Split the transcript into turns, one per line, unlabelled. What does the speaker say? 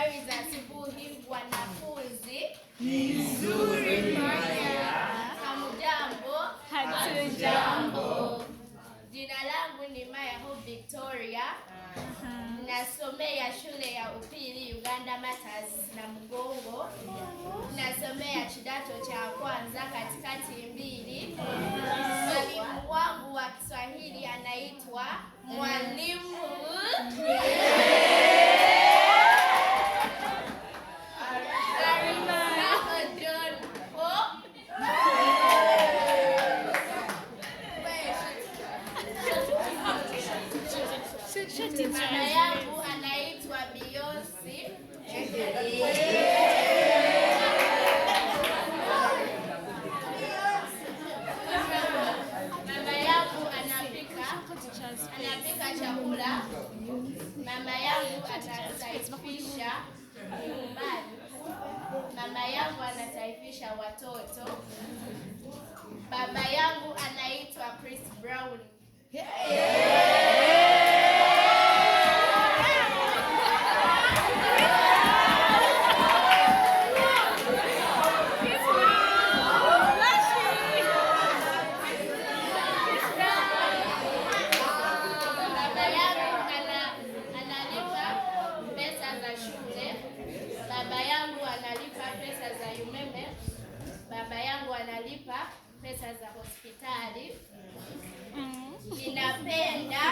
Habari za asubuhi wanafunzi.
Nzuri Maya.
Hamujambo?
Hatujambo.
Jina langu ni Maya Hope Victoria. Nasomea shule ya upili Uganda Matters na Mgongo. Nasomea kidato cha kwanza katika Timbili. Mwalimu wangu wa Kiswahili anaitwa Mwalimu mama yangu anaitwa Biosi. Mama yangu anapika chakula. Mama yangu anataifisha nyumbani. Mama yangu anataifisha watoto. Baba yangu anaitwa Chris Brown. Baba yangu analipa pesa za umeme. Baba yangu analipa pesa za hospitali. Ninapenda